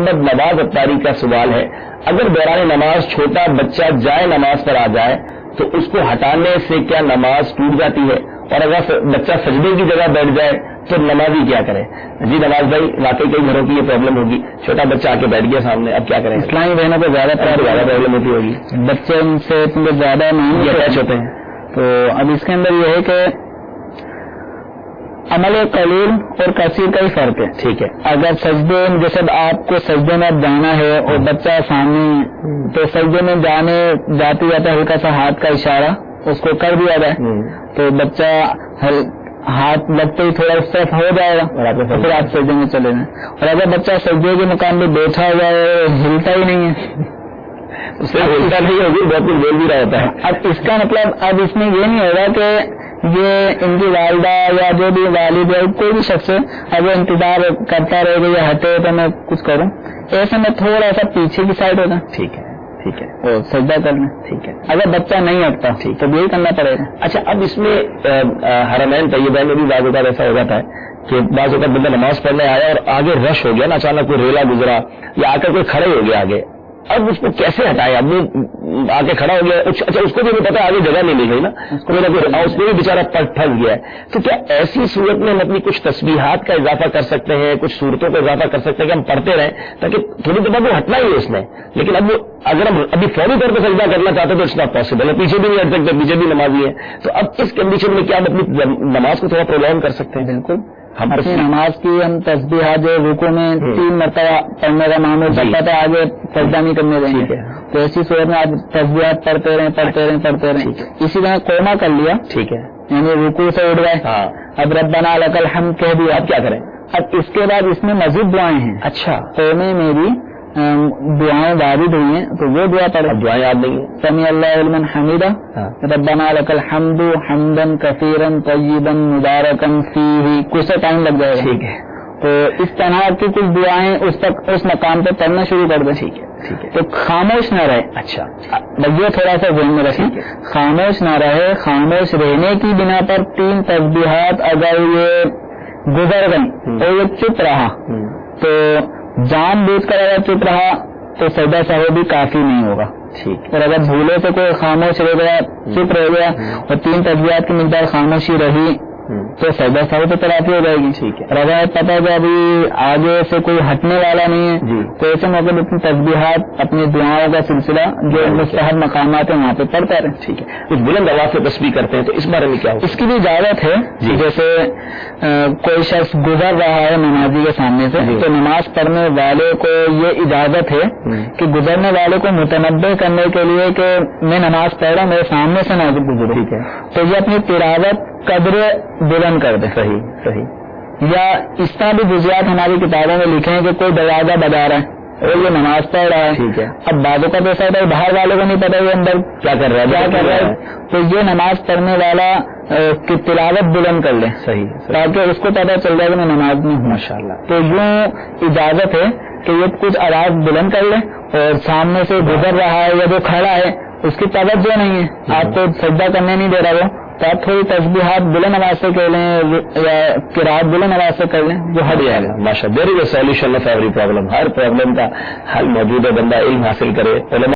محمد نواز اتاری کا سوال ہے، اگر دوران نماز چھوٹا بچہ جائے نماز پر آ جائے تو اس کو ہٹانے سے کیا نماز ٹوٹ جاتی ہے، اور اگر بچہ سجدے کی جگہ بیٹھ جائے تو نمازی کیا کرے؟ جی نواز بھائی، واقعی کئی گھروں کی یہ پرابلم ہوگی، چھوٹا بچہ آ کے بیٹھ گیا سامنے، اب کیا کریں؟ اسلامی بہنوں کو زیادہ پرابلم ہوتی ہوگی، بچے ان سے زیادہ نہیں اٹیچ ہوتے ہیں. تو اب اس کے اندر یہ ہے کہ عمل قلیل اور کثیر کا ہی فرق ہے. ٹھیک ہے. اگر سجدے جیسے آپ کو سجدے میں جانا ہے اور بچہ سامنے، تو سجدے میں جاتے ہلکا سا ہاتھ کا اشارہ اس کو کر دیا جائے تو بچہ ہاتھ لگتے ہی تھوڑا اس طرف ہو جائے گا، پھر آپ سجدے میں چلے جائیں. اور اگر بچہ سجدے کے مقام پہ بیٹھا ہوا ہے، ہلتا ہی نہیں ہے، اس سے ہلتا نہیں ہوگی، بہت کچھ بول بھی رہا ہوتا ہے. اب اس کا مطلب اب اس میں یہ نہیں ہوگا کہ یہ ان کی والدہ یا جو بھی والد ہے کوئی بھی شخص اگر انتظار کرتا رہے گا یا ہٹے تو میں کچھ کروں، ایسے میں تھوڑا سا پیچھے کی سائڈ ہوگا. ٹھیک ہے ٹھیک ہے، اور سجدہ کرنا. ٹھیک ہے. اگر بچہ نہیں ہٹتا تو یہی کرنا پڑے گا. اچھا، اب اس میں حرمین طیبہ میں بھی بعض اوقات ایسا ہو جاتا ہے کہ بعض اوقات بندہ نماز پڑھنے آیا اور آگے رش ہو گیا نا، اچانک کوئی ریلا گزرا یا آ کر کوئی کھڑے ہو گیا آگے، اب اس کو کیسے ہٹائے؟ اب وہ آ کے کھڑا ہو گیا، اچھا اس کو بھی نہیں پتا آگے جگہ نہیں مل گئی نا، اس کو بھی بیچارہ پھنس گیا ہے. تو کیا ایسی صورت میں ہم اپنی کچھ تسبیحات کا اضافہ کر سکتے ہیں، کچھ صورتوں کا اضافہ کر سکتے ہیں کہ ہم پڑھتے رہیں تاکہ تھوڑی دیر بعد وہ ہٹنا ہی ہے اس نے، لیکن اب وہ اگر ہم ابھی فوری طور پہ سجدہ کرنا چاہتے ہیں تو اٹس ناٹ پاسبل ہے، پیچھے بھی نہیں ہٹ سکتے، پیچھے بھی نمازی ہے. تو اب اس کنڈیشن میں کیا ہم اپنی نماز کو تھوڑا پرولونگ کر سکتے ہیں؟ بالکل. ہم اپنی نماز کی ہم تسبیحات جو رکوع میں 3 مرتبہ پڑھنے کا معمول کرتا تھا، آگے سجدہ نہیں کرنے دیں گے. تو ایسی صورت میں آپ تسبیحات پڑھتے رہیں. اسی طرح قوما کر لیا، ٹھیک ہے، یعنی رکوع سے اٹھ گئے، اب ربنا لک الحمد کہہ دیا، اب کیا کریں؟ اب اس کے بعد اس میں مزید دعائیں ہیں. اچھا، قومے میں بھی دعائیں وارد ہوئی ہیں تو وہ دعا پڑھیں. اب دعائیں یاد نہیں ہیں. سمیع اللہ لمن حمیدہ، ربنا لک الحمد حمدا کثیرا طیبا مبارکا فیہ، کچھ ٹائم لگ جائے گا. ٹھیک ہے. تو اس طرح کی کچھ دعائیں اس مقام پہ پڑھنا شروع کر دیں. ٹھیک ہے ٹھیک ہے. تو خاموش نہ رہے. اچھا، یہ تھوڑا سا ذہن میں رکھیں، خاموش نہ رہے. خاموش رہنے کی بنا پر 3 تسبیحات اگر یہ گزر گئی اور یہ چپ رہا تو جان بوجھ کر اگر چپ رہا تو سجدہ سہو بھی کافی نہیں ہوگا. ٹھیک. اور اگر بھولے سے کوئی خاموش رہ گیا، چپ رہ گیا اور 3 تسبیحات کی مقدار خاموشی رہی تو سجدہ سہو تو تلافی ہو جائے گی. ٹھیک ہے. اور اگر پتہ ہے کہ ابھی آگے سے کوئی ہٹنے والا نہیں ہے تو ایسے موقع پر اپنی تسبیحات، اپنی دعاؤں کا سلسلہ جو مستحب مقامات ہیں وہاں پہ پڑھتا رہے. ٹھیک ہے. کچھ بلند آواز سے تسبیح کرتے ہیں تو اس بارے میں کیا ہوگا؟ اس کی بھی اجازت ہے. جیسے کوئی شخص گزر رہا ہے نمازی کے سامنے سے تو نماز پڑھنے والے کو یہ اجازت ہے کہ گزرنے والے کو متنبہ کرنے کے لیے کہ میں نماز پڑھ رہا ہوں، میرے سامنے سے نہ گزرے. ٹھیک ہے. تو یہ اپنی تلاوت قدر بلند کر دے. صحیح صحیح. یا اس طرح بھی جزیات ہماری کتابوں میں لکھے ہیں کہ کوئی دروازہ بجا رہا ہے اور یہ نماز پڑھ رہا ہے. ٹھک ہے. اب بعضوں کا ایسا ہوتا ہے باہر والوں کو نہیں پتا وہ اندر کیا کر رہا ہے. تو یہ نماز پڑھنے والا کی تلاوت بلند کر لے. صحیح. تاکہ اس کو پتا چل جائے کہ میں نماز میں ہوں. ماشاءاللہ. تو یوں اجازت ہے کہ یہ کچھ آواز بلند کر لے اور سامنے سے گزر رہا ہے یا جو کھڑا ہے اس کی توجہ نہیں ہے، آپ کو سجدہ کرنے نہیں دے رہا وہ، تو آپ تھوڑی تسبیحات بلند آواز سے کر لیں یا قرات بلند آواز سے کر لیں، جو ہٹ جائے گا. ماشاءاللہ. There is a solution of every problem. ہر پرابلم کا حل موجود ہے، بندہ علم حاصل کرے.